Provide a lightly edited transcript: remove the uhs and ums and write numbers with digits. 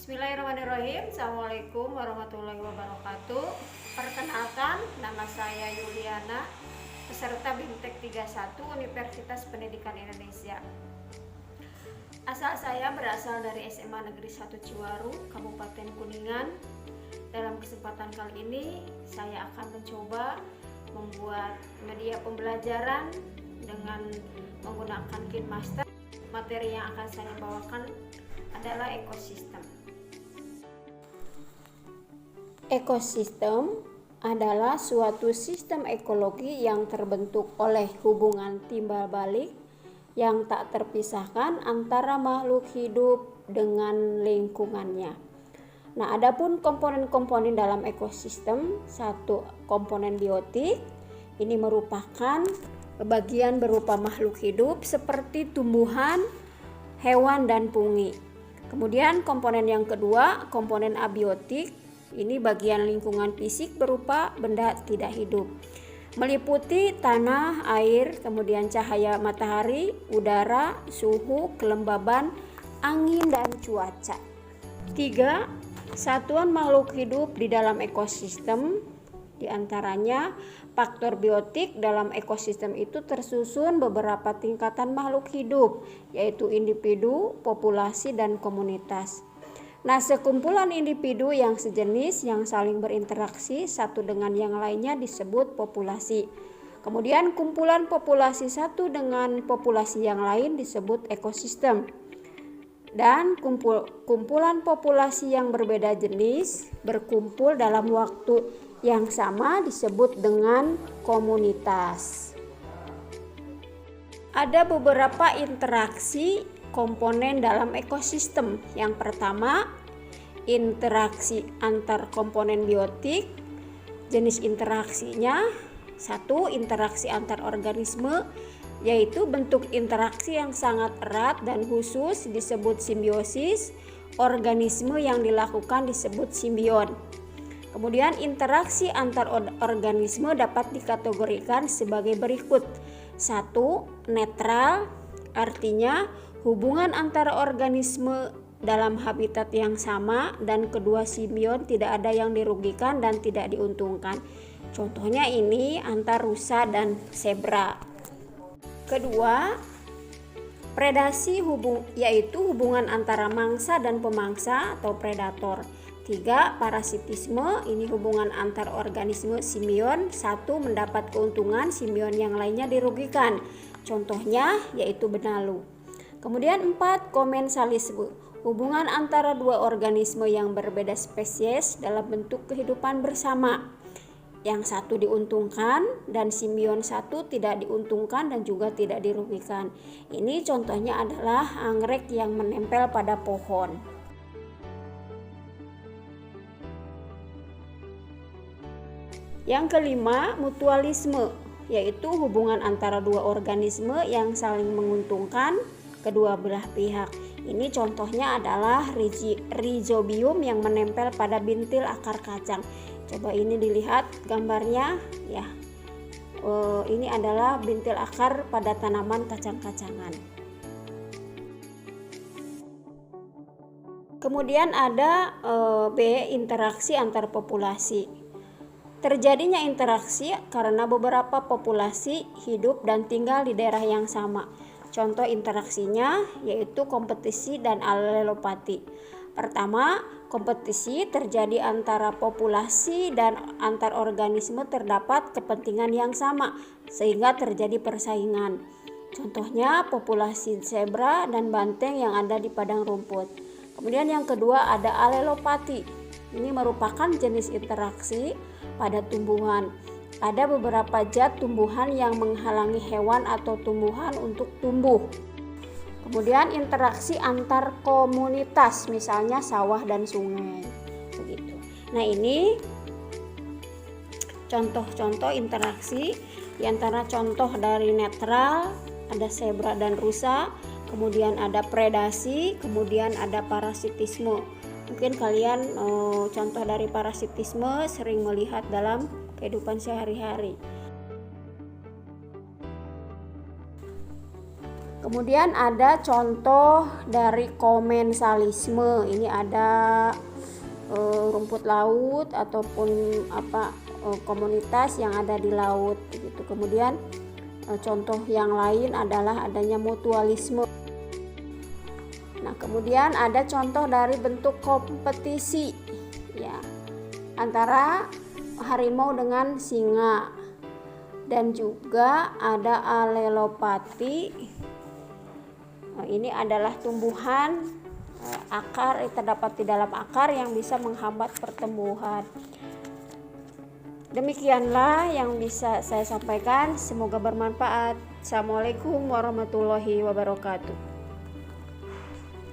Bismillahirrahmanirrahim. Assalamualaikum warahmatullahi wabarakatuh. Perkenalkan, nama saya Yuliana, peserta BIMTEK 31 Universitas Pendidikan Indonesia. Asal saya berasal dari SMA Negeri 1 Ciwaru, Kabupaten Kuningan. Dalam kesempatan kali ini, saya akan mencoba membuat media pembelajaran dengan menggunakan KineMaster. Materi yang akan saya bawakan adalah ekosistem. Ekosistem adalah suatu sistem ekologi yang terbentuk oleh hubungan timbal balik yang tak terpisahkan antara makhluk hidup dengan lingkungannya. Nah, adapun komponen-komponen dalam ekosistem, satu komponen biotik, ini merupakan bagian berupa makhluk hidup seperti tumbuhan, hewan, dan fungi. Kemudian komponen yang kedua, komponen abiotik, ini bagian lingkungan fisik berupa benda tidak hidup, meliputi tanah, air, kemudian cahaya matahari, udara, suhu, kelembaban, angin, dan cuaca. 3. Satuan makhluk hidup di dalam ekosistem, diantaranya faktor biotik. Dalam ekosistem itu tersusun beberapa tingkatan makhluk hidup, yaitu individu, populasi, dan komunitas. Nah, sekumpulan individu yang sejenis yang saling berinteraksi satu dengan yang lainnya disebut populasi. Kemudian kumpulan populasi satu dengan populasi yang lain disebut ekosistem. Dan kumpulan populasi yang berbeda jenis berkumpul dalam waktu yang sama disebut dengan komunitas. Ada beberapa interaksi komponen dalam ekosistem. Yang pertama, interaksi antar komponen biotik. Jenis interaksinya, satu, interaksi antar organisme, yaitu bentuk interaksi yang sangat erat dan khusus disebut simbiosis. Organisme yang dilakukan disebut simbion. Kemudian interaksi antar organisme dapat dikategorikan sebagai berikut. Satu, netral, artinya hubungan antara organisme dalam habitat yang sama, dan kedua simbion tidak ada yang dirugikan dan tidak diuntungkan. Contohnya ini antar rusa dan zebra. Kedua, predasi yaitu hubungan antara mangsa dan pemangsa atau predator. 3. Parasitisme, ini hubungan antar organisme simbion, satu mendapat keuntungan, simbion yang lainnya dirugikan. Contohnya yaitu benalu. Kemudian 4. Komensalisme, hubungan antara dua organisme yang berbeda spesies dalam bentuk kehidupan bersama. Yang satu diuntungkan dan simbion satu tidak diuntungkan dan juga tidak dirugikan. Ini contohnya adalah anggrek yang menempel pada pohon. Yang kelima, mutualisme, yaitu hubungan antara dua organisme yang saling menguntungkan kedua belah pihak. Ini contohnya adalah rhizobium yang menempel pada bintil akar kacang. Coba ini dilihat gambarnya ya. Ini adalah bintil akar pada tanaman kacang-kacangan. Kemudian ada B, interaksi antar populasi. Terjadinya interaksi karena beberapa populasi hidup dan tinggal di daerah yang sama. Contoh interaksinya yaitu kompetisi dan alelopati. Pertama, kompetisi terjadi antara populasi dan antar organisme terdapat kepentingan yang sama sehingga terjadi persaingan. Contohnya populasi zebra dan banteng yang ada di padang rumput. Kemudian yang kedua ada alelopati. Ini merupakan jenis interaksi pada tumbuhan. Ada beberapa zat tumbuhan yang menghalangi hewan atau tumbuhan untuk tumbuh. Kemudian interaksi antar komunitas, misalnya sawah dan sungai. Begitu. Nah, ini contoh-contoh interaksi. Di antara contoh dari netral ada zebra dan rusa, kemudian ada predasi, kemudian ada parasitisme. Mungkin kalian contoh dari parasitisme sering melihat dalam kehidupan sehari-hari. Kemudian ada contoh dari komensalisme. Ini ada rumput laut ataupun komunitas yang ada di laut gitu. Kemudian contoh yang lain adalah adanya mutualisme. Nah, kemudian ada contoh dari bentuk kompetisi ya antara harimau dengan singa, dan juga ada alelopati. Ini adalah tumbuhan akar terdapat di dalam akar yang bisa menghambat pertumbuhan. Demikianlah yang bisa saya sampaikan, semoga bermanfaat. Assalamualaikum warahmatullahi wabarakatuh.